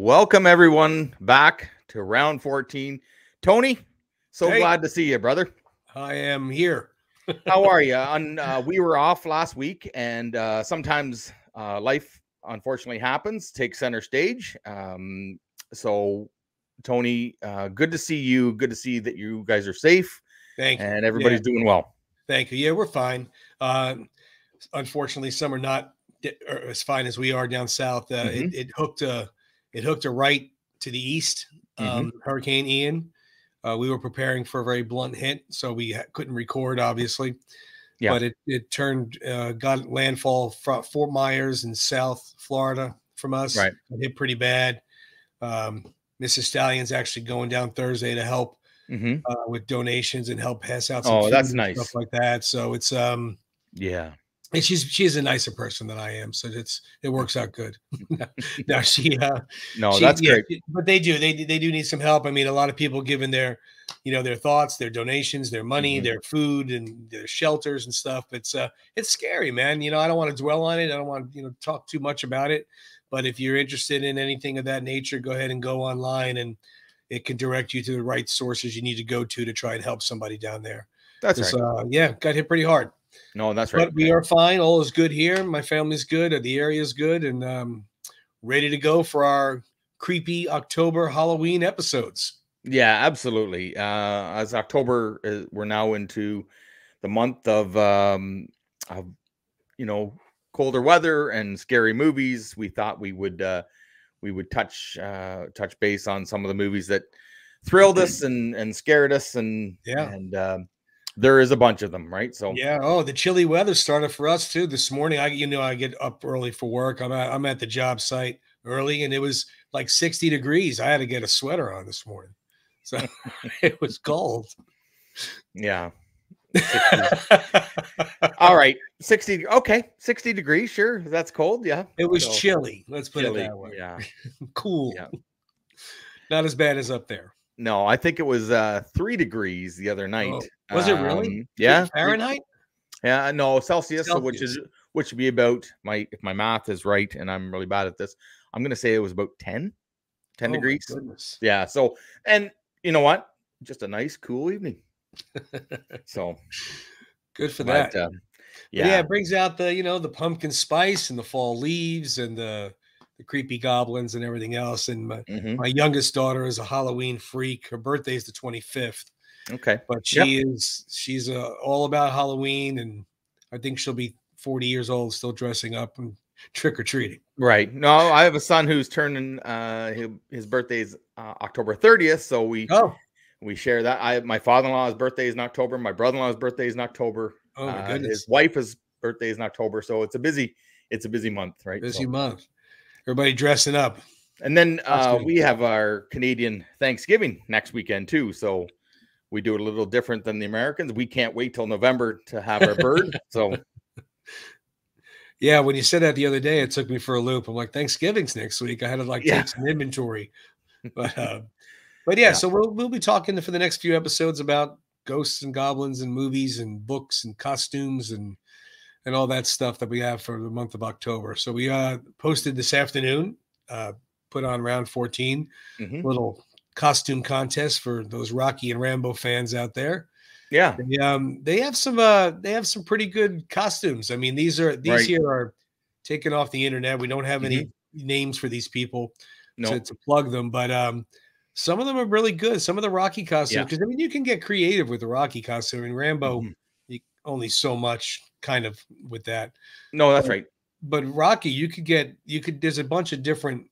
Welcome everyone back to round 14. Tony, so glad to see you, brother. I am here. How are you? We were off last week, and sometimes life unfortunately happens, takes center stage. So Tony, good to see you. Good to see that you guys are safe. Thank you. And everybody's doing well. Thank you. Yeah, we're fine. Unfortunately, some are not as fine as we are down south. It hooked a right to the east. Hurricane Ian. We were preparing for a very blunt hit, so we couldn't record, obviously. Yeah. But it turned, got landfall from Fort Myers in South Florida from us. Right. It hit pretty bad. Mrs. Stallion's actually going down Thursday to help with donations and help pass out some food that's and nice. Stuff like that. So it's yeah. And she's a nicer person than I am, so it works out good. Now that's great. But they do need some help. I mean, a lot of people giving their thoughts, their donations, their money, their food, and their shelters and stuff. It's scary, man. I don't want to dwell on it. I don't want to talk too much about it. But if you're interested in anything of that nature, go ahead and go online, and it can direct you to the right sources you need to go to try and help somebody down there. That's right. Got hit pretty hard. No, that's right. But we are fine. All is good here. My family's good. The area is good, and ready to go for our creepy October Halloween episodes. Yeah, absolutely. As October, we're now into the month of colder weather and scary movies. We thought we would touch base on some of the movies that thrilled us and scared us, and there is a bunch of them, right? So the chilly weather started for us too this morning. I get up early for work. I'm at the job site early, and it was like 60 degrees. I had to get a sweater on this morning, so it was cold. Yeah. All right, 60. Okay, 60 degrees. Sure, that's cold. Yeah, it was chilly. Let's put it that way. Yeah, cool. Yeah. Not as bad as up there. No, I think it was 3 degrees the other night. Oh, was it really? Yeah, Fahrenheit. Yeah, no, Celsius. So which would be about if my math is right, and I'm really bad at this. I'm gonna say it was about 10 degrees. My goodness. Yeah. So, and you know what? Just a nice, cool evening. So good for that. It brings out the pumpkin spice and the fall leaves and the creepy goblins and everything else. And my youngest daughter is a Halloween freak. Her birthday is the 25th. Okay. But she's all about Halloween, and I think she'll be 40 years old still dressing up and trick-or-treating. Right. No, I have a son who's turning his birthday is October 30th, so we share that. My father-in-law's birthday is in October. My brother-in-law's birthday is in October. Oh my goodness. His wife's birthday is in October, so it's a busy month, right? Busy month. Everybody dressing up. And then we have our Canadian Thanksgiving next weekend too. So we do it a little different than the Americans. We can't wait till November to have our bird. So yeah, when you said that the other day, it took me for a loop. I'm like, Thanksgiving's next week. I had to take some inventory. But yeah, so we'll be talking for the next few episodes about ghosts and goblins and movies and books and costumes and all that stuff that we have for the month of October. So we posted this afternoon, put on round 14, little costume contest for those Rocky and Rambo fans out there. Yeah. They have some pretty good costumes. I mean, these here are taken off the internet. We don't have any names for these people to plug them, but some of them are really good. Some of the Rocky costumes, because I mean, you can get creative with the Rocky costume. And Rambo, only so much kind of with that. No, that's right. But Rocky, there's a bunch of different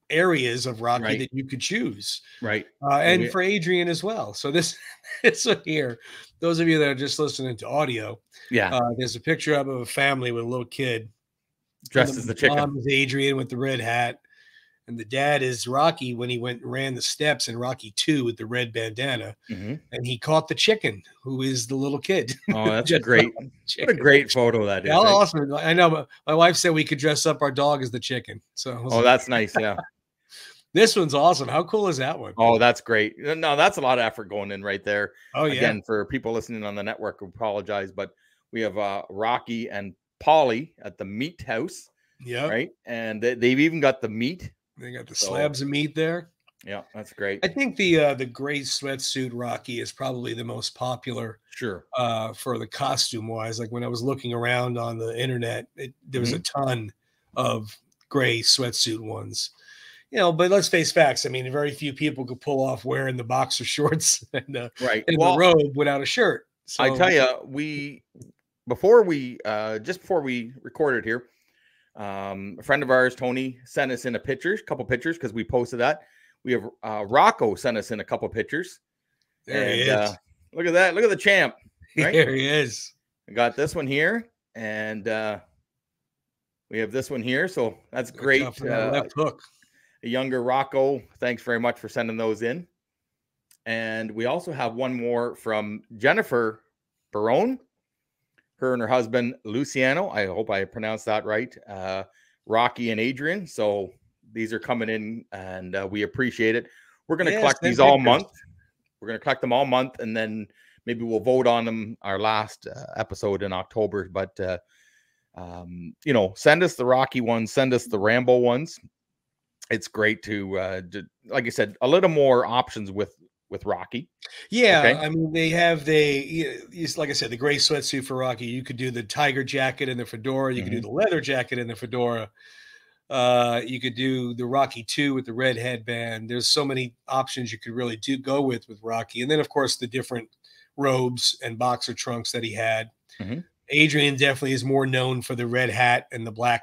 areas of Rocky that you could choose. Right. And for Adrian as well. So this here, those of you that are just listening to audio, there's a picture of a family with a little kid dressed as the chicken. Mom is Adrian with the red hat. And the dad is Rocky when he went and ran the steps in Rocky 2 with the red bandana. And he caught the chicken, who is the little kid. Oh, that's what a great photo that is. Yeah, awesome. I know. My wife said we could dress up our dog as the chicken. So that's nice. Yeah. This one's awesome. How cool is that one? Oh, that's great. No, that's a lot of effort going in right there. Oh, yeah. Again, for people listening on the network, we apologize, but we have Rocky and Polly at the meat house. Yeah. Right. And they've even got the meat. They got the slabs of meat there. Yeah, that's great. I think the gray sweatsuit Rocky is probably the most popular. Sure. For the costume wise, like when I was looking around on the internet, there was a ton of gray sweatsuit ones. But let's face facts. I mean, very few people could pull off wearing the boxer shorts and the robe without a shirt. So I tell you, before we recorded here, a friend of ours, Tony, sent us in a couple pictures, because we posted that. We have Rocco sent us in a couple pictures. There he is. Look at that. Look at the champ. Right? There he is. I got this one here, and we have this one here. So that's great. Left hook. A younger Rocco. Thanks very much for sending those in. And we also have one more from Jennifer Barone. Her and her husband, Luciano. I hope I pronounced that right. Rocky and Adrian. So these are coming in, and we appreciate it. We're going to collect these all month. We're going to collect them all month, and then maybe we'll vote on them our last episode in October. But, send us the Rocky ones. Send us the Rambo ones. It's great to like I said, a little more options with Rocky. Yeah, okay? I mean, they have like I said, the gray sweatsuit for Rocky. You could do the tiger jacket and the fedora. You could do the leather jacket and the fedora. You could do the Rocky 2 with the red headband. There's so many options you could really go with Rocky. And then, of course, the different robes and boxer trunks that he had. Adrian definitely is more known for the red hat and the black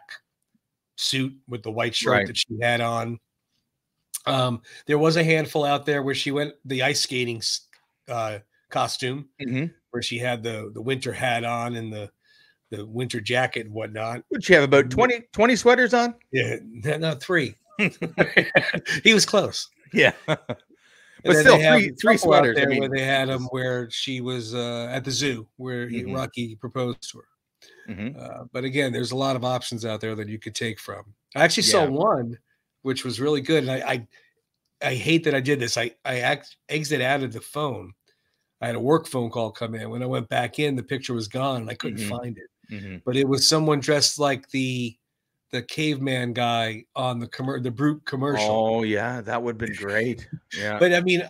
suit with the white shirt that she had on. There was a handful out there where she went the ice skating costume, where she had the winter hat on and the winter jacket and whatnot. Would she have about 20 sweaters on? Yeah, not 3. He was close. Yeah. But still, three sweaters. There where they had them where she was at the zoo where Rocky proposed to her. But again, there's a lot of options out there that you could take from. I actually saw one which was really good, and I hate that I did this. I exited out of the phone. I had a work phone call come in. When I went back in, the picture was gone, and I couldn't find it. But it was someone dressed like the caveman guy on the Brute commercial. Oh yeah, that would have been great. Yeah. But I mean,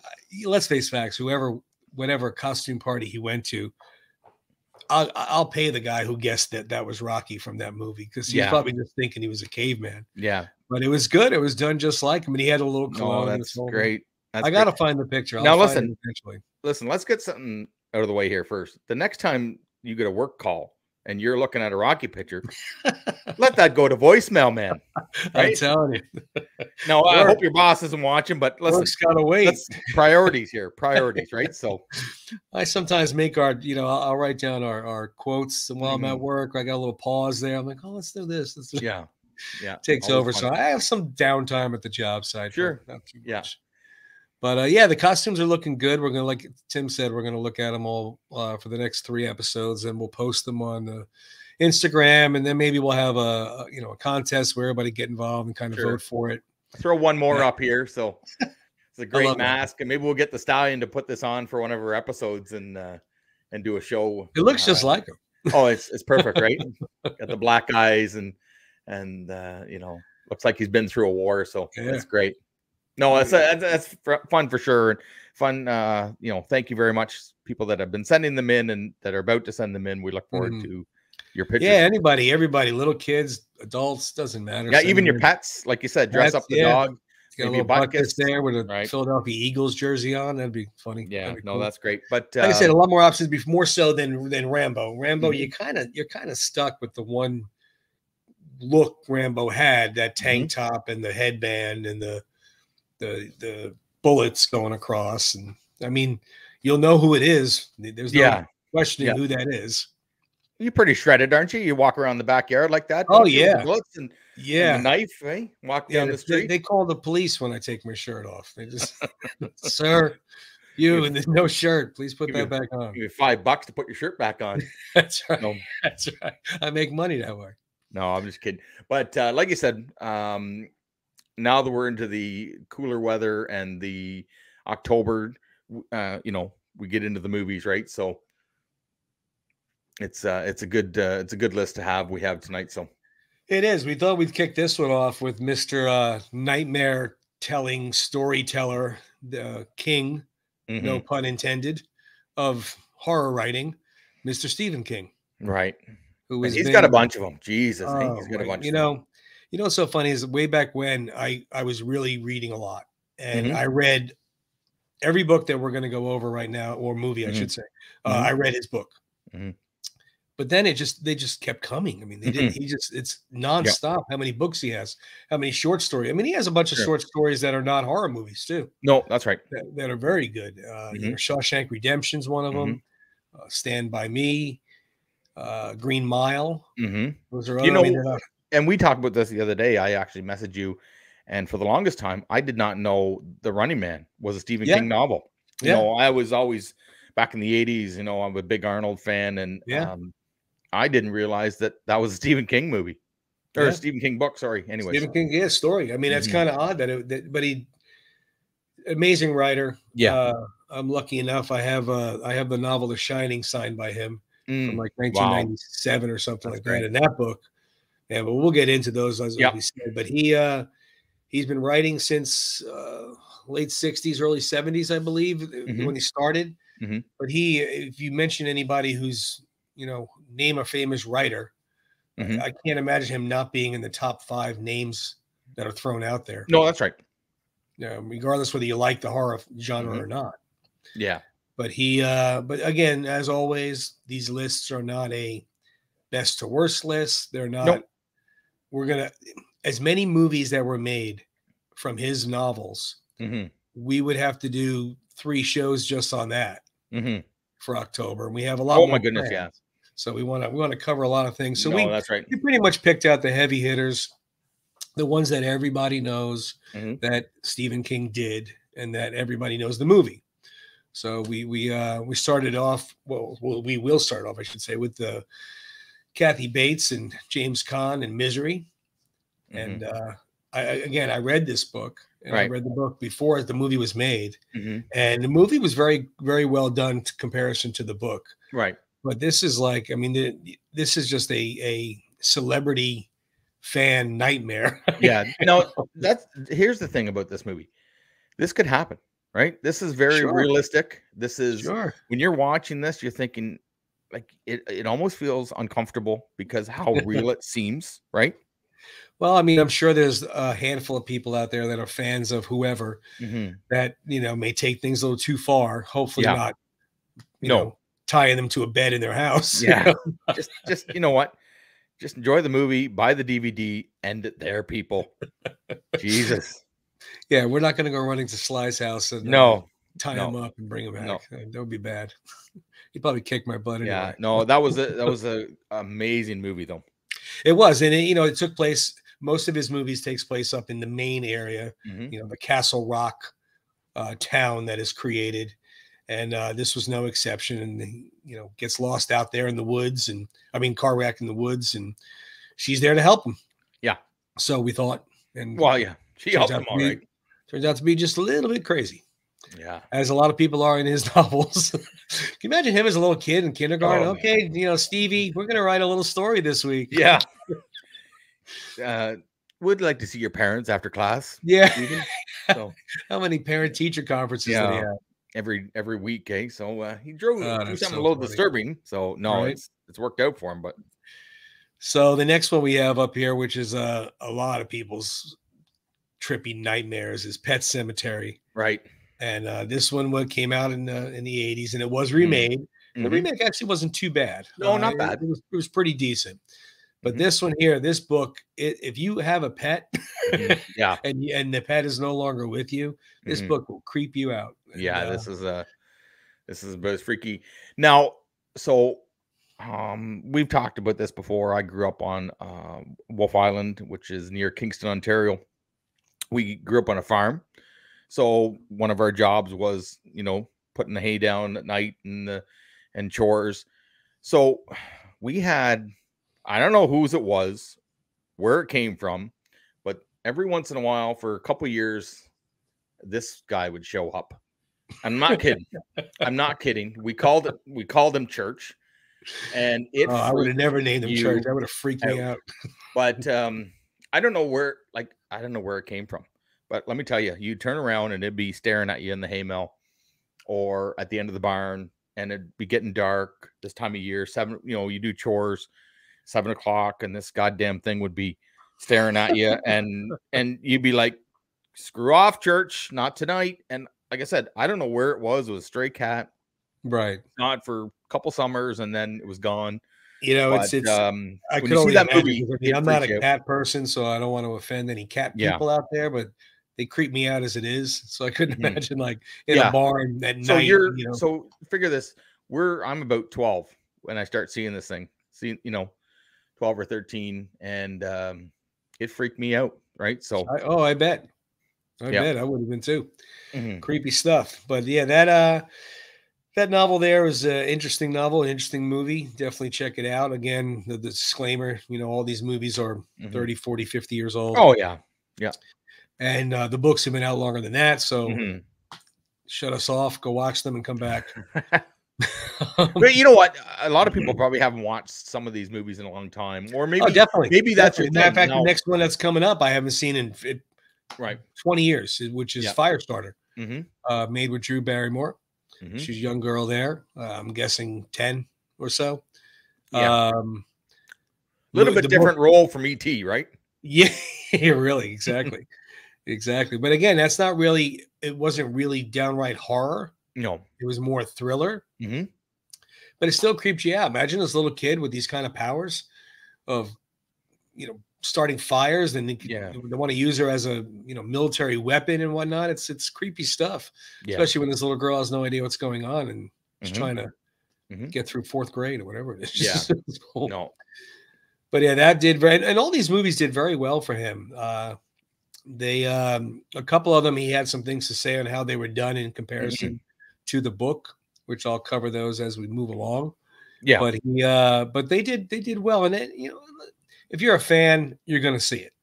let's face facts. Whatever costume party he went to, I'll pay the guy who guessed that was Rocky from that movie, because he's probably just thinking he was a caveman. Yeah. But it was good. It was done just like him, and he had a little cologne. Oh, that's great. I got to find the picture. Now listen, let's get something out of the way here first. The next time you get a work call and you're looking at a Rocky picture, let that go to voicemail, man. Right? I'm telling you. No, I hope your boss isn't watching, but listen, work's gotta wait. Priorities here, right? So I sometimes make I'll write down our quotes while I'm at work. I got a little pause there. I'm like, oh, let's do this. Yeah. Takes over. Fun. So I have some downtime at the job site. Sure. Not too much. But the costumes are looking good. We're gonna, like Tim said, we're gonna look at them all for the next 3 episodes, and we'll post them on the Instagram, and then maybe we'll have a contest where everybody get involved and kind of vote for it. Throw one more up here. So it's a great mask, and maybe we'll get the Stallion to put this on for one of our episodes and do a show. It looks just like him. Oh, it's perfect, right? Got the black eyes and looks like he's been through a war, so that's great. No, that's fun for sure. Fun, thank you very much, people that have been sending them in and that are about to send them in. We look forward to your pictures. Yeah, everybody, little kids, adults, doesn't matter. Yeah, even your pets, like you said, dress up the dog. Got a little bucket there with a Philadelphia Eagles jersey on. That'd be funny. Yeah, cool. That's great. But like I said, a lot more options, more so than Rambo. Rambo, you're kind of stuck with the one look Rambo had, that tank top and the headband and the bullets going across. And I mean, you'll know who it is. There's no questioning who that is. You're pretty shredded, aren't you? You walk around the backyard like that. Oh yeah. Bullets and the knife, right? Walk down the street. They call the police when I take my shirt off. They just, sir, and there's no shirt. Please put that back on. Give you $5 to put your shirt back on. That's right. No. That's right. I make money that way. No, I'm just kidding. But like you said, now that we're into the cooler weather and the October, we get into the movies, right? So it's a good list to have. We have tonight. So It is. We thought we'd kick this one off with Mr. Nightmare telling storyteller, the king, no pun intended, of horror writing, Mr. Stephen King, Right. who And has he's got a been, bunch of them. Jesus, he's got a bunch you of them. what's so funny is way back when I was really reading a lot, and I read every book that we're going to go over right now, or movie, I should say. I read his book. But then they just kept coming. I mean, they didn't. It's nonstop. How many books he has? How many short stories? I mean, he has a bunch of short stories that are not horror movies too. No, that's right. That are very good. Shawshank Redemption's one of them. Stand by Me, Green Mile. Those are other. And we talked about this the other day. I actually messaged you, and for the longest time, I did not know The Running Man was a Stephen King novel. You know, I was always back in the 80s. You know, I'm a big Arnold fan, and I didn't realize that was a Stephen King movie or a Stephen King book. Sorry. Anyway, Stephen King, story. I mean, that's kind of odd but he, amazing writer. Yeah. I'm lucky enough. I have the novel The Shining signed by him from like 1997 or something like that. In that book, but we'll get into those as we said. But he's been writing since late 60s, early 70s, I believe, when he started. But if you mention anybody who's, name a famous writer, I can't imagine him not being in the top 5 names that are thrown out there. No, that's right. Regardless whether you like the horror genre or not. Yeah. But but again, as always, these lists are not a best to worst list. They're not. Nope. We're going to, as many movies that were made from his novels, we would have to do 3 shows just on that for October. And we have a lot more. Oh my goodness, planned. So we want to cover a lot of things. So that's right. We pretty much picked out the heavy hitters, the ones that everybody knows that Stephen King did, and that everybody knows the movie. So we started off. Well, we will start off, I should say, with the Kathy Bates and James Caan and Misery. And I read this book, and I read the book before the movie was made, and the movie was very, very well done in comparison to the book. Right. But this is like, I mean, this is just a celebrity fan nightmare. Yeah. Here's the thing about this movie. This could happen, right? This is very realistic. This is when you're watching this, you're thinking like it almost feels uncomfortable because how real it seems, right? Well, I mean, I'm sure there's a handful of people out there that are fans of whoever that, may take things a little too far. Hopefully not, tying them to a bed in their house. Yeah. Just, you know what? Just enjoy the movie, buy the DVD, end it there, people. Jesus. Yeah, we're not going to go running to Sly's house and tie him up and bring him back. That would be bad. He'd probably kick my butt anyway. Yeah, no, that was a amazing movie though. It was, and it took place. Most of his movies takes place up in the Maine area. The Castle Rock town that is created, and this was no exception. And gets lost out there in the woods, and car wreck in the woods, and she's there to help him. Yeah. So we thought, and she helped him all right. Turns out to be just a little bit crazy. Yeah. As a lot of people are in his novels. Can you imagine him as a little kid in kindergarten? Oh, okay, Stevie, we're going to write a little story this week. Yeah. Would like to see your parents after class. Yeah. So. How many parent-teacher conferences did he have? Every week, eh? So he drew something a little disturbing. So it's worked out for him. But so the next one we have up here, which is a lot of people's trippy nightmares, is Pet Sematary. Right. And this one came out in the 80s, and it was remade. The remake actually wasn't too bad. No, not bad. It was pretty decent. But this one here, this book, if you have a pet, and the pet is no longer with you, this book will creep you out. And, this is both freaky. Now, so we've talked about this before. I grew up on Wolf Island, which is near Kingston, Ontario. We grew up on a farm. So one of our jobs was, putting the hay down at night and chores. So we had, I don't know whose it was, where it came from, but every once in a while for a couple of years, this guy would show up. I'm not kidding. I'm not kidding. We called him Church. And it I would have never named them church. you That would have freaked me out. But I don't know where it came from. But let me tell you, you turn around and it'd be staring at you in the hay mill or at the end of the barn, and it'd be getting dark this time of year. You do chores, 7 o'clock, and this goddamn thing would be staring at you, and you'd be like, "Screw off, church, not tonight." And like I said, I don't know where it was. It was a stray cat, Right? not for a couple summers, and then it was gone. But But I when could you see only that imagine, movie, because it I'm not freaks a you out. cat person, so I don't want to offend any cat people out there, but they creep me out as it is. So I couldn't imagine like in a barn at night. So figure this. I'm about 12 when I start seeing this thing. 12 or 13, and it freaked me out, right? So I bet. I bet I would have been too. Mm-hmm. Creepy stuff. But yeah, that novel there was an interesting novel, an interesting movie. Definitely check it out. Again, the disclaimer, all these movies are 30, 40, 50 years old. Oh, yeah. Yeah. And the books have been out longer than that. So shut us off, go watch them and come back. But you know what? A lot of people probably haven't watched some of these movies in a long time. Or maybe, definitely. Maybe that's your thing. Matter of fact, the next one that's coming up, I haven't seen in 20 years, which is Firestarter, made with Drew Barrymore. She's a young girl there. I'm guessing 10 or so. Yeah. Little bit different role from E.T., right? Yeah, really. Exactly. Exactly. But again, it wasn't really downright horror. No. It was more thriller. But it still creeps you out. Imagine this little kid with these kind of powers of, starting fires, and they want to use her as a military weapon and whatnot. It's creepy stuff, especially when this little girl has no idea what's going on and is trying to get through 4th grade or whatever it is. No, but yeah, that did very, and all these movies did very well for him. They a couple of them, he had some things to say on how they were done in comparison to the book, which I'll cover those as we move along. Yeah, but they did well, and if you're a fan, you're going to see it.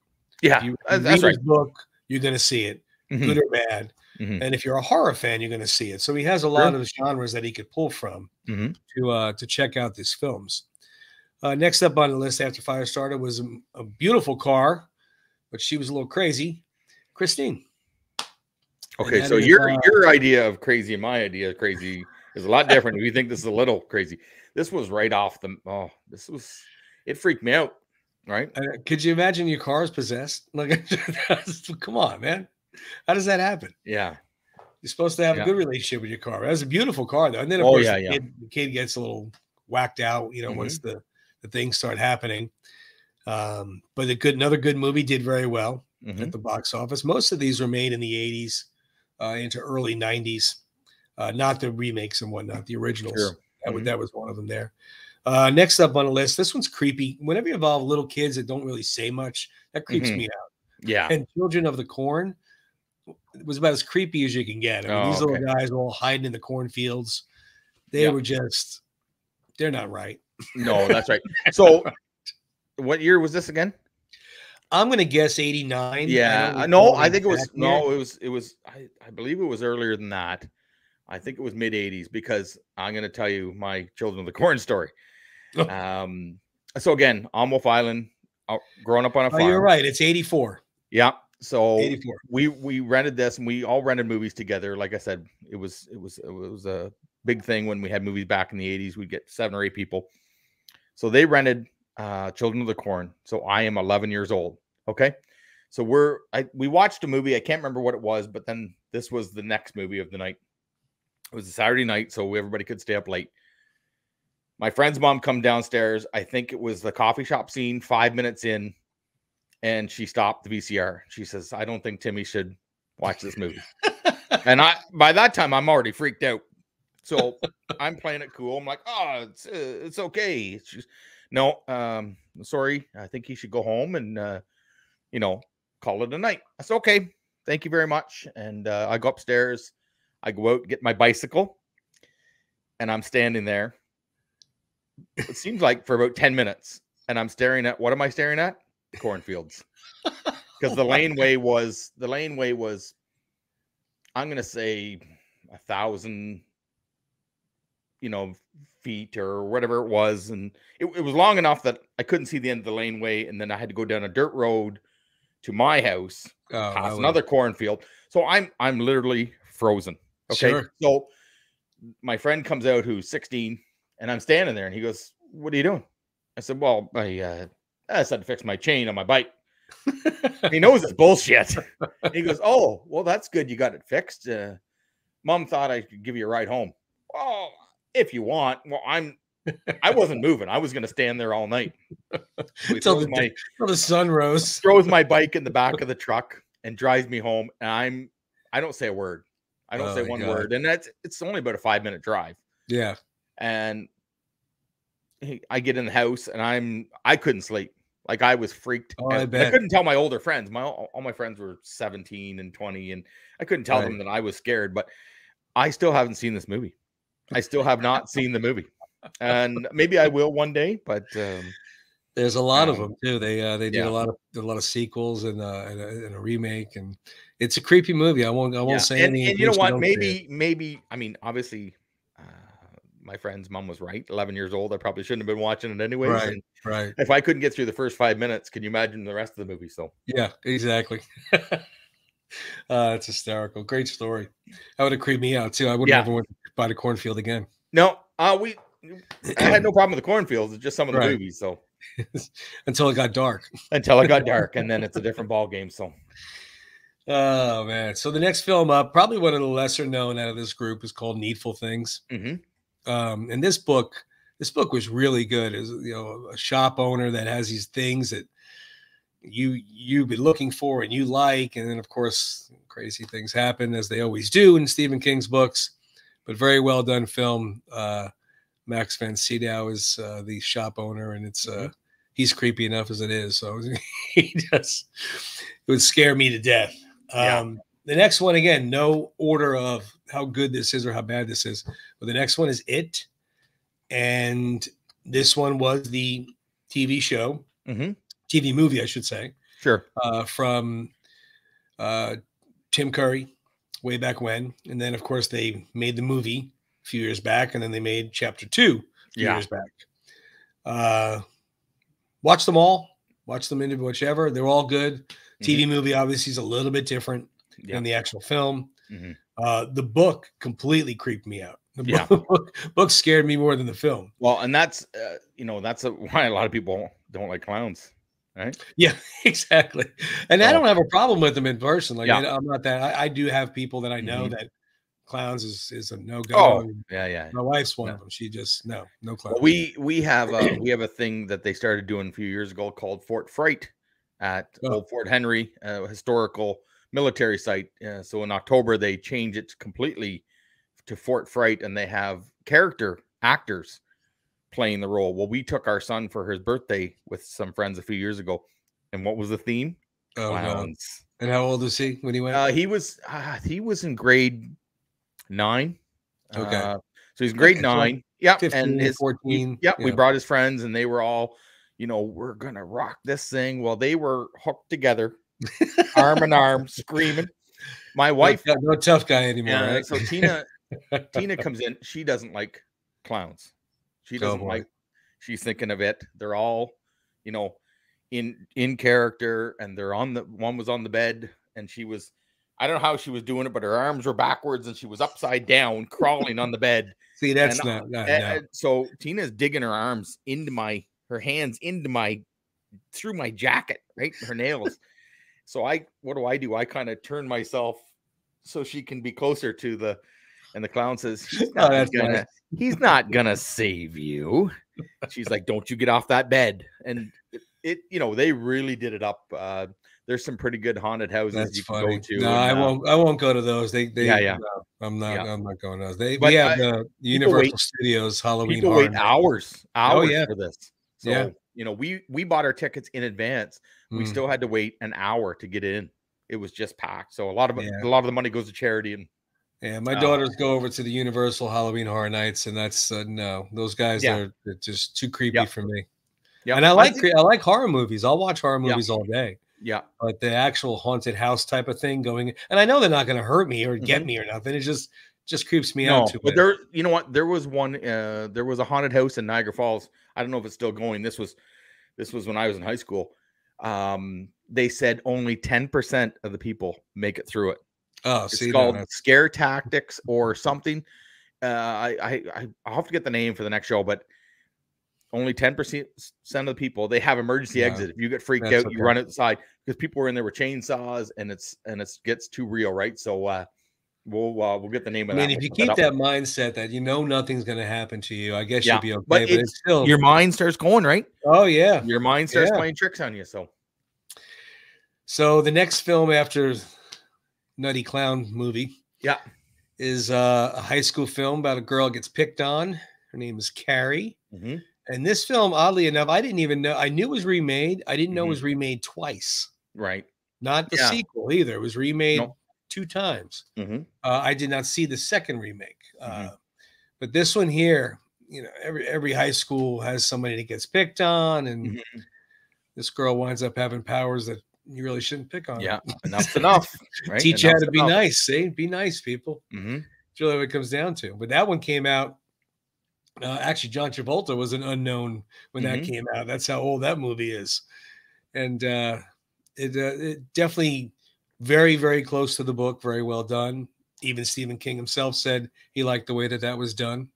Yeah, if you that's read right. his book, you're going to see it, good or bad. And if you're a horror fan, you're going to see it. So he has a lot of genres that he could pull from to check out these films. Next up on the list after Firestarter was a beautiful car, but she was a little crazy, Christine. Okay, so your idea of crazy and my idea of crazy is a lot different. We think this is a little crazy. This was right off it freaked me out. Right? Could you imagine your car is possessed? Like, come on, man. How does that happen? Yeah. You're supposed to have a good relationship with your car. That was a beautiful car, though. And then, of course, the kid gets a little whacked out, once the things start happening. But another good movie, did very well at the box office. Most of these were made in the 80s into early 90s, not the remakes and whatnot, the originals. Sure. That was one of them there. Next up on the list, this one's creepy. Whenever you involve little kids that don't really say much, that creeps me out. Yeah. And Children of the Corn was about as creepy as you can get. I mean, these little guys were all hiding in the cornfields. They were they're not right. No, that's right. So what year was this again? I'm going to guess 89. Yeah. I think it was, I believe it was earlier than that. I think it was mid 80s, because I'm going to tell you my Children of the Corn story. So again, on Wolf Island, growing up on a farm. You're right. It's 84. Yeah. So 84. we rented this, and we all rented movies together. Like I said, it was a big thing when we had movies back in the 80s. We'd get 7 or 8 people. So they rented Children of the Corn. So I am 11 years old. Okay. So we watched a movie. I can't remember what it was, but then this was the next movie of the night. It was a Saturday night, so everybody could stay up late. My friend's mom come downstairs. I think it was the coffee shop scene, 5 minutes in, and she stopped the VCR. She says, "I don't think Timmy should watch this movie." And by that time, I'm already freaked out. So I'm playing it cool. I'm like, "Oh, it's okay." She's, "No, sorry. I think he should go home and call it a night." I said, "Okay, thank you very much." And I go upstairs. I go out, get my bicycle, and I'm standing there. It seems like for about 10 minutes, and I'm staring at, what am I staring at? Cornfields. Because the laneway was, I'm going to say 1,000 feet or whatever it was. And it was long enough that I couldn't see the end of the laneway. And then I had to go down a dirt road to my house, past another cornfield. So I'm literally frozen. Okay. Sure. So my friend comes out who's 16 and I'm standing there and he goes, "What are you doing?" I said, "Well, I had to fix my chain on my bike." He knows it's bullshit. He goes, "Oh, well, that's good. You got it fixed. Mom thought I could give you a ride home." "Oh, if you want." Well, I wasn't moving. I was going to stand there all night. So Till the sun rose. Throws my bike in the back of the truck and drives me home. And I don't say a word. I don't say one word. And it's only about a 5-minute drive. Yeah. And I get in the house and I couldn't sleep. Like I was freaked out. I couldn't tell my older friends. All my friends were 17 and 20, and I couldn't tell them that I was scared. But I still haven't seen this movie. I still have not seen the movie, and maybe I will one day. But there's a lot of them too. They did a lot of sequels and a remake, and it's a creepy movie. I won't say anything. And you know what? Maybe I mean, obviously. My friend's mom was right. 11 years old. I probably shouldn't have been watching it anyways. Right. If I couldn't get through the first 5 minutes, can you imagine the rest of the movie? So yeah, exactly. It's hysterical. Great story. That would have creeped me out too. I would never went by the cornfield again. No, I had no problem with the cornfields. It's just some of the movies. So until it got dark. And then it's a different ball game. So. Oh man! So the next film up, probably one of the lesser known out of this group, is called Needful Things. Mm-hmm. And this book was really good. Is a shop owner that has these things that you've been looking for and you like, and then of course crazy things happen as they always do in Stephen King's books. But very well done film. Max von Sydow is the shop owner, and it's he's creepy enough as it is. So it would scare me to death. The next one, again, no order of how good this is or how bad this is, but the next one is It. And this one was the TV show, TV movie, I should say. Sure. From Tim Curry way back when. And then, of course, they made the movie a few years back, and then they made Chapter 2 a few years back. Watch them all. Watch them into whichever. They're all good. TV movie obviously is a little bit different than the actual film. The book completely creeped me out. The book scared me more than the film. Well, and that's why a lot of people don't like clowns, right? Yeah, exactly. And I don't have a problem with them in person. Like I'm not that. I do have people that I know that clowns is a no-go. Oh, yeah. My wife's one of them. She just no clowns. Well, we have a thing that they started doing a few years ago called Fort Fright at Old Fort Henry, historical military site. So in October they change it completely to Fort Fright, and they have character actors playing the role. Well, we took our son for his birthday with some friends a few years ago, and what was the theme? Clowns. No. And how old was he when he went? He was in grade 9. Okay. So he's grade 9. Yeah, 15, and his 14. We brought his friends, and they were all, we're gonna rock this thing. Well, they were hooked together, arm in arm, screaming. My wife, no tough guy anymore, right? So Tina comes in. She doesn't like clowns. She doesn't like. She's thinking of It. They're all, in character, and they're one was on the bed, and she was. I don't know how she was doing it, but her arms were backwards and she was upside down, crawling on the bed. See, that's not. So Tina's digging her hands through my jacket, right? Her nails. So what do? I kind of turn myself so she can be closer to and the clown says, he's not gonna save you. She's like, don't you get off that bed. And they really did it up. There's some pretty good haunted houses you can go to. No, I won't go to those. No, I'm not going to those. We have the Universal Studios Halloween. People wait hours for this. So, yeah. We bought our tickets in advance. We still had to wait an hour to get in. It was just packed. So a lot of the money goes to charity. And my daughters go over to the Universal Halloween Horror Nights, and that's no. Those guys are just too creepy for me. Yeah, and I like horror movies. I'll watch horror movies all day. Yeah, but the actual haunted house type of thing going, and I know they're not going to hurt me or get me or nothing. It's just just creeps me No, out too but much. you know what? There was one. There was a haunted house in Niagara Falls. I don't know if it's still going. This was when I was in high school. They said only 10% of the people make it through it. Oh, It's see, called no. scare tactics or something. I'll have to get the name for the next show, but only 10% of the people, they have emergency exit. If you get freaked out, you run outside, because people were in there with chainsaws, and it gets too real, right? So we'll get the name of that. I mean, if you keep that mindset that nothing's going to happen to you, I guess you'll be okay. But it's still, your mind starts going, right? Oh yeah, your mind starts playing tricks on you. So the next film after Nutty Clown movie, is a high school film about a girl who gets picked on. Her name is Carrie. Mm-hmm. And this film, oddly enough, I didn't even know. I knew it was remade. I didn't know it was remade twice. Right. Not the sequel either. It was remade 2 times. Mm-hmm. I did not see the second remake. But this one here, every high school has somebody that gets picked on, and this girl winds up having powers that you really shouldn't pick on. Yeah, enough's enough. Right? Teach you how to be nice. See, be nice, people. Mm-hmm. It's really what it comes down to. But that one came out. Actually, John Travolta was an unknown when that came out. That's how old that movie is, and it definitely very, very close to the book. Very well done. Even Stephen King himself said he liked the way that was done.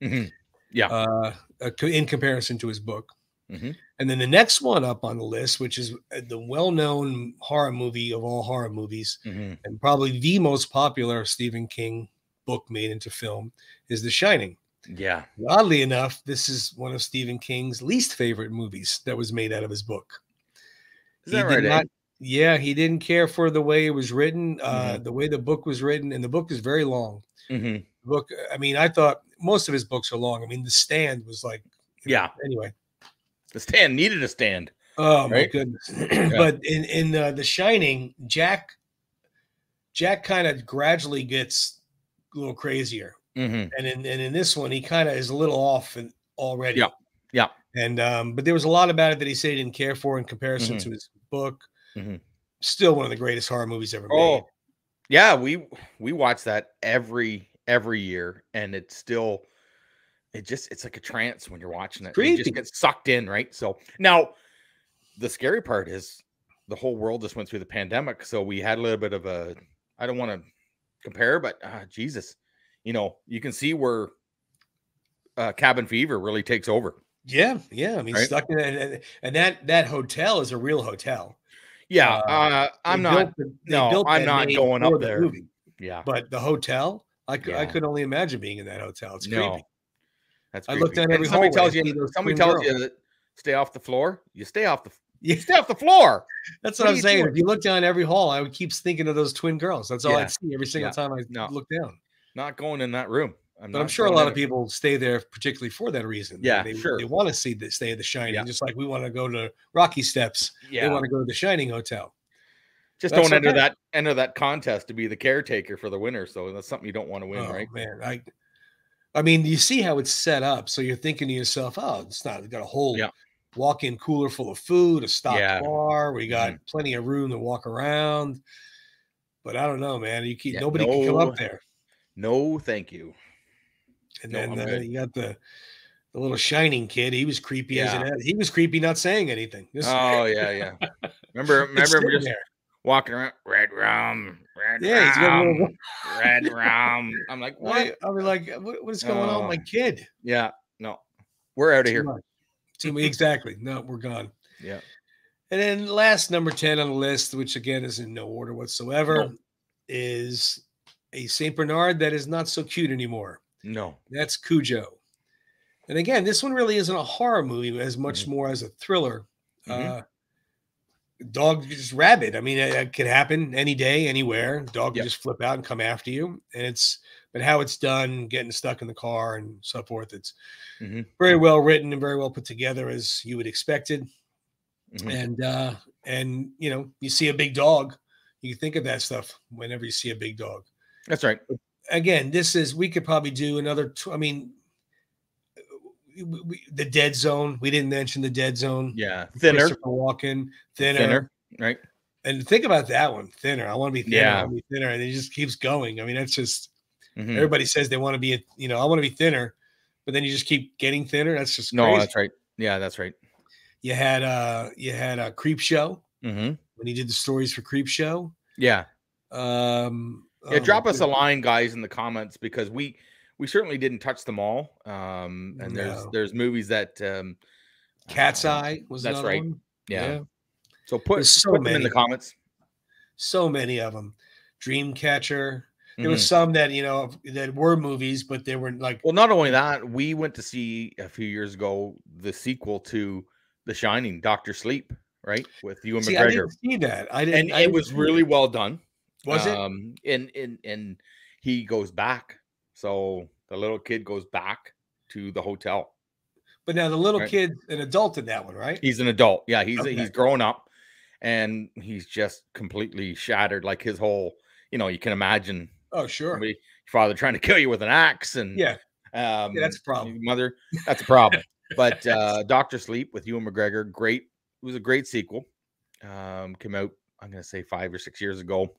Mm-hmm. Yeah, in comparison to his book. Mm-hmm. And then the next one up on the list, which is the well-known horror movie of all horror movies, and probably the most popular Stephen King book made into film, is The Shining. Yeah. Oddly enough, this is one of Stephen King's least favorite movies that was made out of his book. Is that right? Yeah, he didn't care for the way it was written, the way the book was written, and the book is very long. Mm-hmm. The book, I mean, I thought most of his books are long. I mean, The Stand was like, anyway. The Stand needed a stand. Oh, my goodness. But in The Shining, Jack kind of gradually gets a little crazier. Mm-hmm. And in this one, he kind of is a little off already. Yeah. And but there was a lot about it that he said he didn't care for in comparison to his book. Mm-hmm. Still one of the greatest horror movies ever made. Yeah, we watch that every year, and it's like a trance when you're watching it. You just get sucked in, right? So now the scary part is the whole world just went through the pandemic, so we had a little bit of a, I don't want to compare, but Jesus, you can see where cabin fever really takes over. Yeah. I mean, stuck in it, and that hotel is a real hotel. Yeah, I'm not going up there. Movie. Yeah, but the hotel, I could only imagine being in that hotel. It's creepy. That's creepy. I looked down every hallway. Somebody tells you to stay off the floor. You stay off the floor. That's what I'm saying. Doing? If you look down every hall, I would keep thinking of those twin girls. That's all I'd see every single time I look down. Not going in that room. I'm sure a lot of people stay there particularly for that reason. Yeah, they want to stay at The Shining, just like we want to go to Rocky Steps. Yeah. They want to go to The Shining Hotel. Just don't enter that contest to be the caretaker for the winner. So that's something you don't want to win, right? Man, I mean, you see how it's set up. So you're thinking to yourself, it's got a whole walk-in cooler full of food, a stocked bar. We got plenty of room to walk around. But I don't know, man. Nobody can come up there. No, thank you. And then you got the little Shining kid. He was creepy as an. He was creepy, not saying anything. Yeah. Remember him just walking around, red rum, red rum. I'm like, what? I was like, what is going on with my kid? Yeah, no, we're out of here. Exactly. No, we're gone. Yeah. And then last number 10 on the list, which again is in no order whatsoever, is a Saint Bernard that is not so cute anymore. No, that's Cujo. And again, this one really isn't a horror movie as much more as a thriller. Dog just rabid. I mean, it could happen any day, anywhere. Dog can just flip out and come after you. And but how it's done, getting stuck in the car and so forth, it's very well written and very well put together as you would expected. And you see a big dog, you think of that stuff whenever you see a big dog. That's right. But again, we could probably do another. The Dead Zone. We didn't mention the Dead Zone. Yeah, Thinner. Walking, thinner, right? And think about that one, Thinner. I want to be thinner. I want to be thinner, and it just keeps going. I mean, that's just Mhm. Everybody says they want to be, I want to be thinner, but then you just keep getting thinner. That's just No, crazy. that's right. Yeah, that's right. You had a Creep Show Mhm. when he did the stories for Creep Show. Yeah. Oh Yeah, my drop us a goodness. line, guys, in the comments, because we certainly didn't touch them all. And No. there's movies that Cat's Eye was that's another right. one. Yeah. Yeah. So put There's so them in the many. comments. So many of them. Dreamcatcher. There was Mhm. some that, that were movies, but they were like, Well, not only that, we went to see a few years ago the sequel to The Shining, Doctor Sleep, right? With Ewan see, I McGregor. didn't see that. And I it didn't was see really that. well done. Was it? And he goes back. So the little kid goes back to the hotel. But now the little Right. kid's an adult in that one, right? He's an adult. Yeah, he's Okay. grown up, and he's just completely shattered. Like his whole, you can imagine Oh, sure. somebody, your father trying to kill you with an axe, and Yeah. Yeah, that's a problem. your mother. That's a problem. But Doctor Sleep with Ewan McGregor, great. It was a great sequel. Came out, I'm going to say 5 or 6 years ago.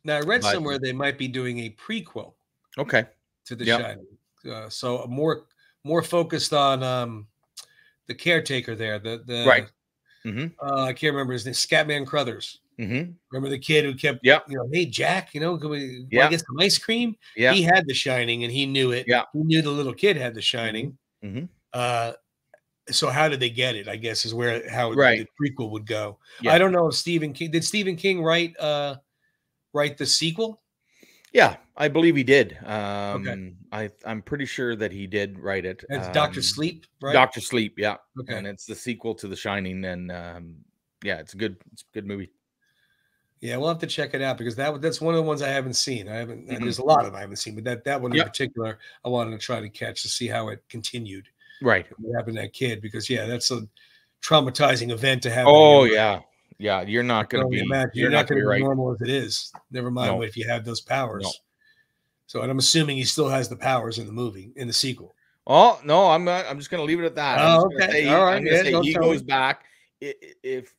Now I read But somewhere they might be doing a prequel okay, to The Yep. Shining. So more focused on the caretaker there. The right. Mm-hmm. I can't remember his name. Scatman Crothers. Mm-hmm. Remember the kid who kept, Yep. Hey Jack, can we want to Yep. get some ice cream? Yeah. He had The Shining and he knew it. Yeah. He knew the little kid had The Shining. Mm-hmm. So how did they get it? I guess is how Right. the prequel would go. Yeah. I don't know if Stephen King write the sequel? Yeah, I believe he did. Okay. I'm pretty sure that he did write it. It's Dr. Sleep, right? Dr. Sleep, yeah. Okay. And it's the sequel to The Shining, and yeah, it's a good movie. Yeah, we'll have to check it out because that's one of the ones I haven't seen. I haven't. There's a lot of them I haven't seen, but that one in particular, I wanted to try to catch to see how it continued. Right. What happened to that kid? Because that's a traumatizing event to have. Oh yeah, yeah. You're not going to be. You're not going to be right. normal as it is. Never mind if you have those powers. No. So, and I'm assuming he still has the powers in the movie, in the sequel. Oh no, I'm not. I'm just going to leave it at that. Oh, okay. All right. I'm going to say he goes back. If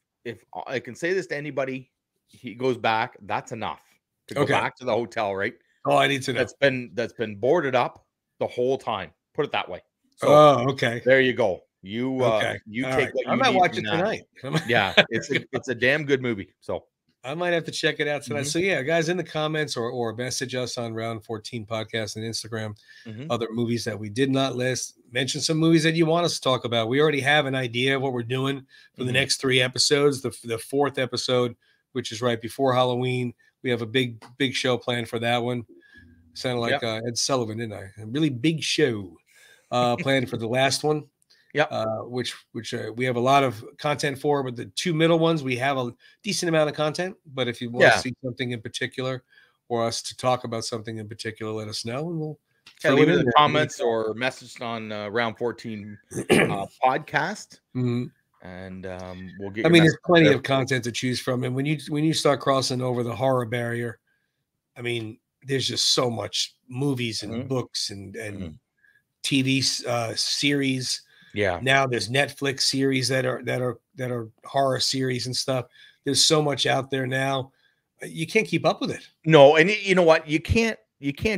I can say this to anybody, he goes back. That's enough to go back to the hotel, right? Oh, I need to know. That's been boarded up the whole time. Put it that way. So, okay. There you go. You take what you I might need watch from it that. tonight. Yeah, it's a damn good movie. So I might have to check it out tonight. So yeah, guys, in the comments or message us on Round 14 Podcast and Instagram, other movies that we did not list. Mention some movies that you want us to talk about. We already have an idea of what we're doing for the next 3 episodes. The fourth episode, which is right before Halloween, we have a big show planned for that one. Sounded like Ed Sullivan, didn't I? A really big show planned for the last one. Which we have a lot of content for, but the 2 middle ones we have a decent amount of content. But if you want to see something in particular, or us to talk about something in particular, let us know, and we'll leave it in the comments or message on Round 14 podcast, and we'll get. I mean, there's plenty of content to choose from, and when you start crossing over the horror barrier, I mean, there's just so much movies and books and TV series. Yeah. Now there's Netflix series that are horror series and stuff. There's so much out there now. You can't keep up with it. No, and you know what? You can't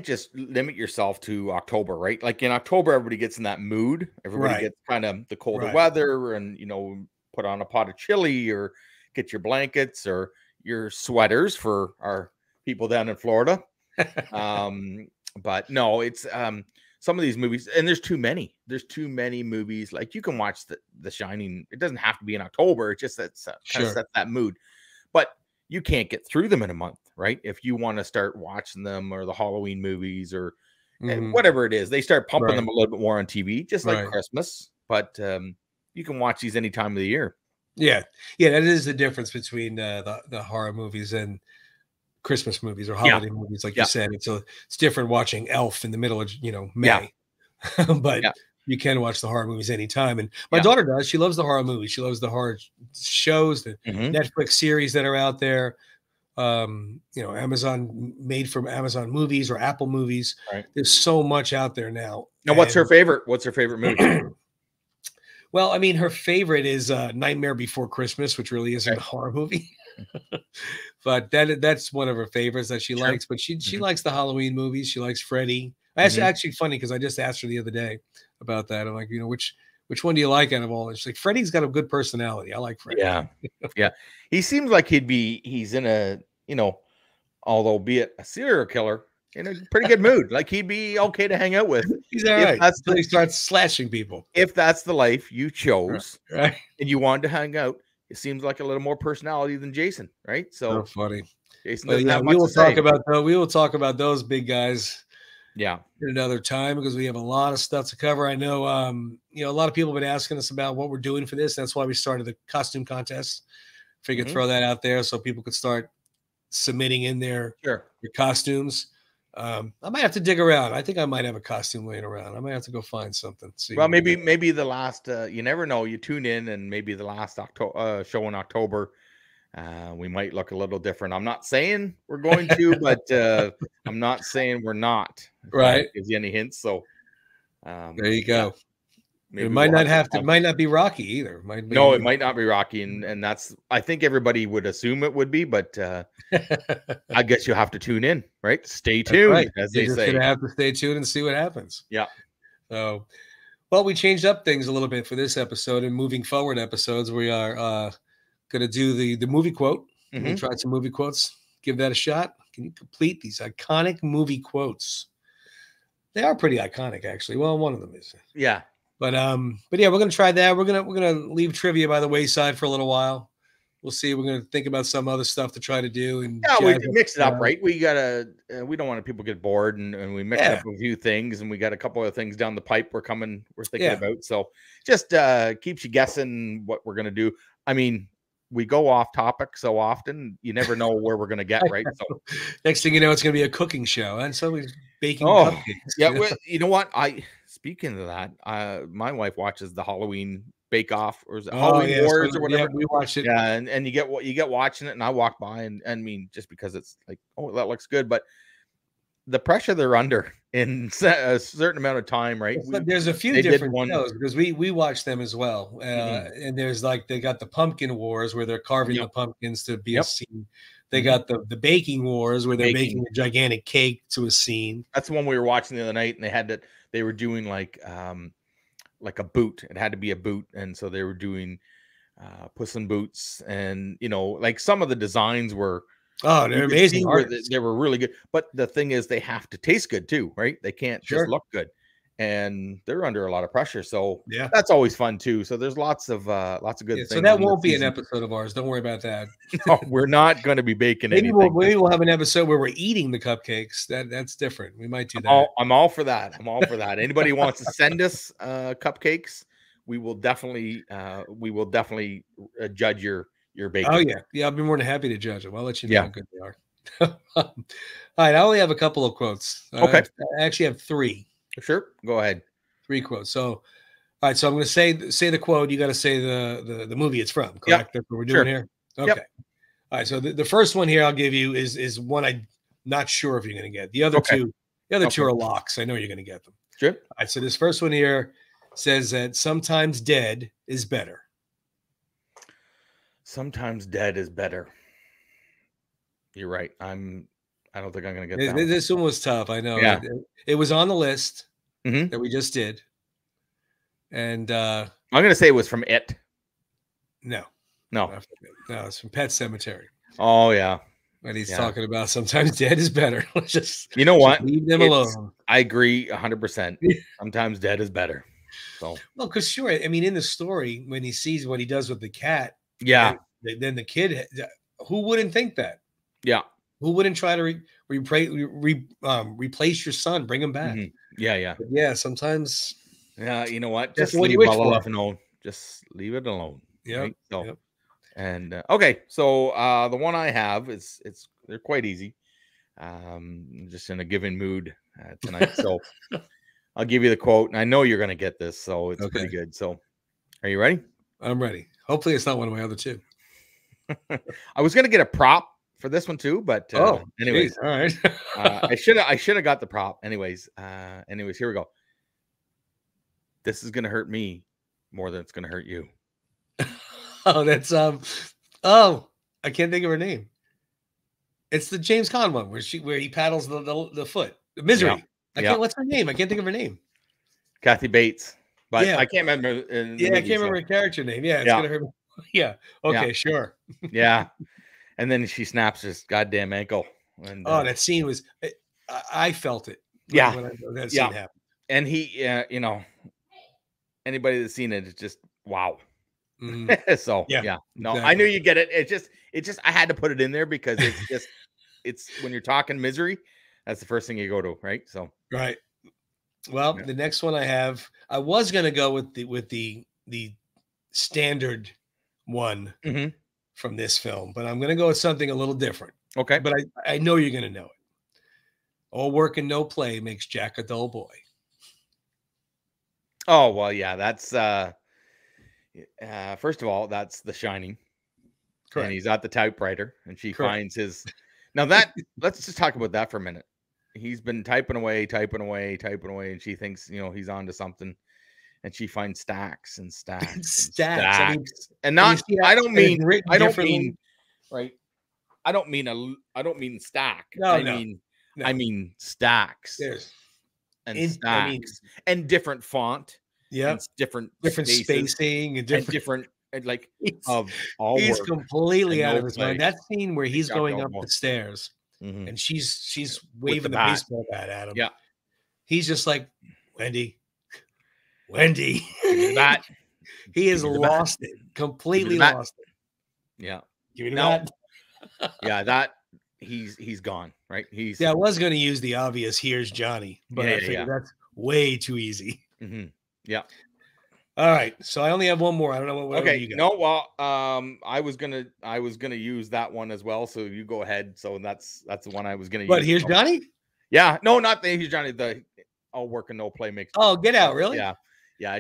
just limit yourself to October, right? Like in October, everybody gets in that mood. Everybody gets kind of the colder weather, and put on a pot of chili or get your blankets or your sweaters for our people down in Florida. But no, it's some of these movies, and there's too many. There's too many movies. Like you can watch the Shining. It doesn't have to be in October. It's just that kind of sets that mood. But you can't get through them in a month, right? If you want to start watching them, or the Halloween movies, or whatever it is, they start pumping them a little bit more on TV, just like Christmas. But you can watch these any time of the year. Yeah, that is the difference between the horror movies and Christmas movies or holiday movies, like you said. It's different watching Elf in the middle of May, but you can watch the horror movies anytime. And my daughter does. She loves the horror movies. She loves the horror shows, the Netflix series that are out there. Amazon, made from Amazon Movies or Apple Movies. Right. There's so much out there now. Now, what's her favorite? What's her favorite movie? Well, I mean, her favorite is Nightmare Before Christmas, which really isn't a horror movie. But that's one of her favorites that she Sure. likes. But she Mhm. likes the Halloween movies. She likes Freddy. Mhm. Actually funny because I just asked her the other day about that. I'm like, which one do you like out of all? And she's like, Freddy's got a good personality. I like Freddy. Yeah. Yeah. He seems like he's in a, although be it a serial killer, in a pretty good mood. Like he'd be okay to hang out with He's all if right that's until he starts slashing people. the life you Right. chose Right. and you wanted to hang out. It seems like a little more personality than Jason, right? So So funny. Jason But doesn't yeah, have much to say. we will talk about those big guys Yeah. at another time because we have a lot of stuff to cover. I know a lot of people have been asking us about what we're doing for this. That's why we started the costume contest. Figured Mhm. throw that out there so people could start submitting in their Sure. costumes. I might have to dig around. I think I might have a costume laying around. I might have to go find something. See Well, what we got. maybe the last you never know. You tune in and maybe the last October show in October, we might look a little different. I'm not saying we're going to, but I'm not saying we're not. If that Right. gives you any hints. So There you yeah, go. It maybe might we'll not have to have to might not be Rocky either. Might no, be it might not be Rocky, and that's I think everybody would assume it would be, but I guess you'll have to tune in, right? Stay That's right. tuned, as You're they just say. gonna have to stay tuned and see what happens. Yeah. So, well, we changed up things a little bit for this episode, and moving forward episodes, we are going to do the movie quote. We're going Hmm. to try some movie quotes. Give that a shot. Can you complete these iconic movie quotes? They are pretty iconic, actually. Well, one of them is. Yeah. But yeah, we're going to try that. We're gonna leave trivia by the wayside for a little while. We'll see. We're going to think about some other stuff to try to do and Yeah, we jazz up mix it the up, crowd. right? We gotta. We don't want people to get bored, and we mix Yeah, up a few things, and we got a couple of things down the pipe. We're thinking yeah. about. So just keeps you guessing what we're gonna do. I mean, we go off topic so often, you never know where we're gonna get, right? So, Next thing you know, it's going to be a cooking show, and somebody's baking oh cupcakes. yeah. Well, you know what? Speaking of that, my wife watches the Halloween Bake Off or is it Oh Halloween yeah, Wars or yeah, whatever. we watched it. Yeah, and you get watching it, and I walk by, and I mean, just because it's like, oh, that looks good, but the pressure they're under in a certain amount of time, right? There's a few They did different one. shows because we watch them as well. Mhm. And there's like they got the Pumpkin Wars where they're carving the Yep. pumpkins to be a Yep. scene. They Mhm. got the Baking Wars where they're Baking. making a gigantic cake to a scene. That's the one we were watching the other night, and they were doing like a boot. It had to be a boot, and so they were doing Puss in Boots, and like some of the designs were Oh, you they're could amazing see where artists. they were really good. But the thing is, they have to taste good too, right? They can't just Sure. look good, and they're under a lot of pressure. So Yeah. that's always fun too. So there's lots of Yeah. good So things that in the won't be an season. episode of ours. Don't worry about that. No, we're not going to be baking anything. Maybe we'll have an episode where we're eating the cupcakes. That's different. We might do that. I'm all for that. I'm all for that. Anybody wants to send us cupcakes, we will definitely judge your Oh baking. yeah. Yeah, I'll be more than happy to judge them. I'll let you know Yeah. how good they are. All right, I only have a couple of quotes. Okay. I actually have three Sure. Go ahead. quotes. So, all right, so I'm going to say the quote. You got to say the movie it's from. Correct? That's what we're doing Sure. here. Okay. Yep. All right. So the first one here I'll give you is one I'm not sure if you're going to get. The other Okay. two are locks. I know you're going to get them. Sure. All right. So this first one here says that sometimes dead is better. Sometimes dead is better. You're right. I don't think I'm gonna get that. This one was tough. I know. Yeah. It was on the list Mhm. that we just did, and I'm gonna say it was from It. no, No. it's from Pet Cemetery. Oh yeah. And he's Yeah. talking about sometimes dead is better. Just You know what? leave them alone. I agree 100%. Sometimes dead is better. So Well, because sure, I mean, in the story, when he sees what he does with the cat, yeah. then the kid, who wouldn't think that? Yeah. Who wouldn't try to replace your son, bring him back? Mhm. Yeah, yeah. But yeah, sometimes Yeah, you know what? that's Just what you leave wish for. Bella alone. Just leave it alone. Yep. Right? So Yep. and okay, so the one I have is they're quite easy. Just in a given mood tonight. So I'll give you the quote, and I know you're gonna get this, so it's pretty Okay. good. So are you ready? I'm ready. Hopefully, it's not one of my other two. I was gonna get a prop for this one too, but anyways, geez. All right. I should have got the prop. Anyways, here we go. This is gonna hurt me more than it's gonna hurt you. Oh, that's oh, I can't think of her name. It's the James Caan one where he paddles the foot. Misery. What's her name? I can't think of her name. Kathy Bates. But Yeah. I can't remember in the movie, I can't remember her character name. Yeah, it's gonna hurt me. Yeah. Okay, sure. Yeah. And then she snaps his goddamn ankle. And that scene was I felt it. When that scene happened. And he anybody that's seen it, it's just wow. So no, exactly. I knew you get it. It just I had to put it in there because it's when you're talking Misery, that's the first thing you go to, right? So right. Well, the next one I was gonna go with the standard one from this film, but I'm gonna go with something a little different. Okay. But I know you're gonna know it. All work and no play makes Jack a dull boy. Oh well, yeah, that's first of all, that's The Shining. Correct. And he's at the typewriter, and she finds his. Now let's just talk about that for a minute. He's been typing away, and she thinks he's onto something, and she finds stacks and stacks and stacks. I mean, and not. I don't mean right. I don't mean stack. No, I mean stacks. And stacks and different font. Yeah, different spacing and different like of all. He's completely out of his mind. That scene where he's going up the stairs and she's waving the baseball bat at him. Yeah, he's just like, Wendy. That he has lost it. Completely lost it. Yeah, give me that. Yeah, that he's gone. Right. I was going to use the obvious. Here's Johnny, but I figured that's way too easy. Yeah. All right. So I only have one more. I don't know what. Okay. You got. No. Well, I was gonna use that one as well. So you go ahead. So that's the one I was gonna use. But here's Johnny. Yeah. No, not the here's Johnny. The all work and no play makes. Oh, get out! Really? Yeah. Yeah.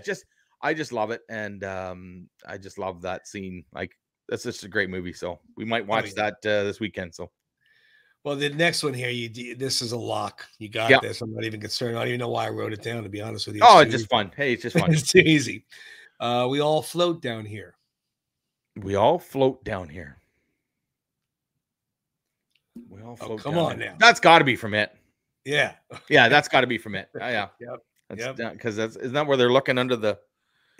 I just love it, and I just love that scene. Like that's just a great movie. So we might watch that this weekend. So. Well, the next one here, this is a lock. You got this. I'm not even concerned. I don't even know why I wrote it down, to be honest with you. It's just fun. Hey, it's just fun. It's too easy. We all float down here. We all float down here. We all float. Come on now. That's got to be from it. Yeah. Yeah, that's got to be from it. Yeah. Yep. Because isn't that where they're looking under the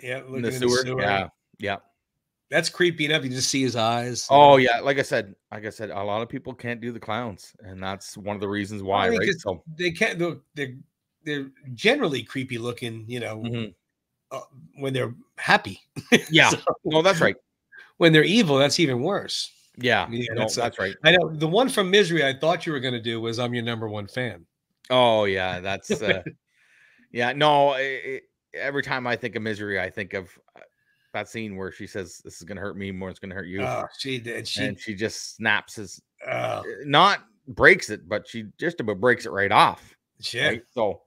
looking in the sewer? Yeah. That's creepy enough. You just see his eyes. Oh yeah, like I said, a lot of people can't do the clowns, and that's one of the reasons why. Right? So they can't. They're generally creepy looking. When they're happy. Yeah. No, that's right. When they're evil, that's even worse. Yeah. That's right. I know the one from Misery. I thought you were going to do was "I'm Your Number One Fan." Oh yeah, that's. Yeah. No. Every time I think of Misery, I think of. That scene where she says, "This is going to hurt me more. It's going to hurt you." Oh, she did. And she just snaps his, not breaks it, but she just about breaks it right off. Yeah. Right? So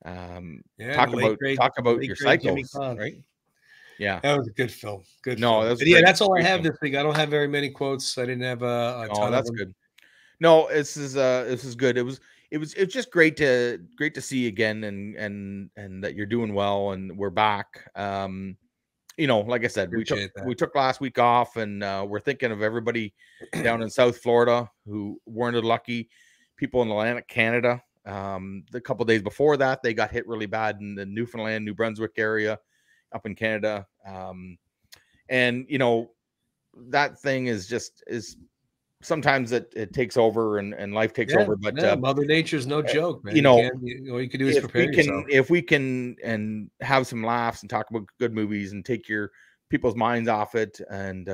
talk about your cycles, right? Yeah, that was a good film. Good. No, film. That's all I have this week. I don't have very many quotes. I didn't have a ton. That's of them. good. No, this is good. It was just great to see you again, and that you're doing well, and we're back. Like I said, we took last week off, and we're thinking of everybody down in South Florida who weren't lucky. People in Atlantic Canada. The couple of days before that, they got hit really bad in the Newfoundland, New Brunswick area up in Canada. And that thing is sometimes it takes over and life takes over, but Mother Nature's no joke, man. All you can do is prepare yourself. If we can and have some laughs and talk about good movies and take your people's minds off it, and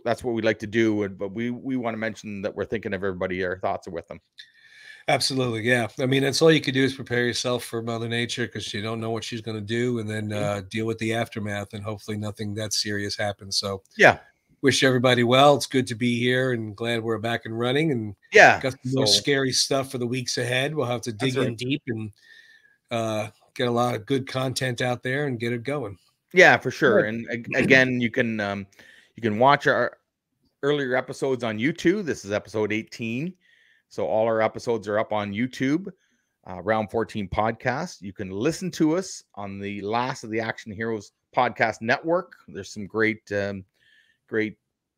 that's what we like to do. But we want to mention that we're thinking of everybody. Our thoughts are with them. Absolutely, yeah. I mean, that's all you could do is prepare yourself for Mother Nature, because you don't know what she's going to do, and then deal with the aftermath, and hopefully nothing that serious happens. So yeah. Wish everybody well. It's good to be here, and glad we're back and running, and got some more scary stuff for the weeks ahead. We'll have to dig in deep and get a lot of good content out there and get it going. Yeah, for sure. And again, you can watch our earlier episodes on YouTube. This is episode 18. So all our episodes are up on YouTube, Round 14 Podcast. You can listen to us on the Last of the Action Heroes Podcast Network. There's some great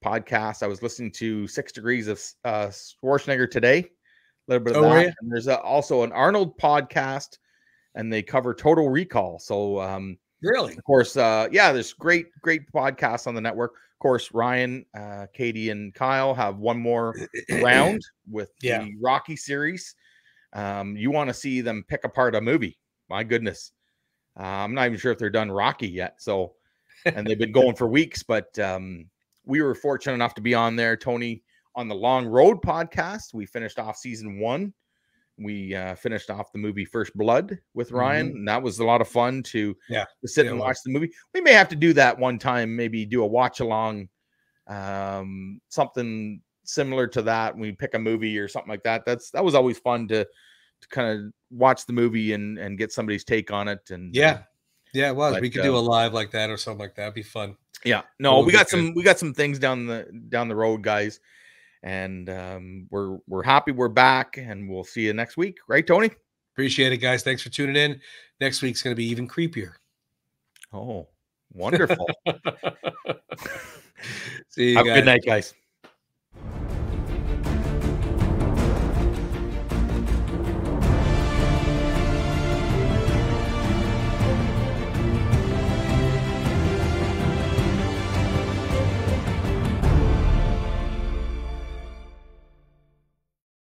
podcast. I was listening to 6 Degrees of Schwarzenegger today, a little bit of Oh, that. And there's also an Arnold podcast, and they cover Total Recall. So really, of course, there's great podcasts on the network. Of course, Ryan, Katie, and Kyle have one more round with the Rocky series. You want to see them pick apart a movie? My goodness, I'm not even sure if they're done Rocky yet. So, and they've been going for weeks, but we were fortunate enough to be on there, Tony, on the Long Road podcast. We finished off season 1. We finished off the movie First Blood with Ryan, and that was a lot of fun to sit and watch the movie. We may have to do that one time, maybe do a watch along, something similar to that. We pick a movie or something like that. That was always fun to kind of watch the movie and get somebody's take on it. And it was. But we could do a live like that or something like that. It'd be fun. Yeah, no, we got some things down the road, guys. And we're happy we're back, and we'll see you next week. Right, Tony? Appreciate it, guys. Thanks for tuning in. Next week's going to be even creepier. Oh, wonderful. See you Have guys. a good night, guys.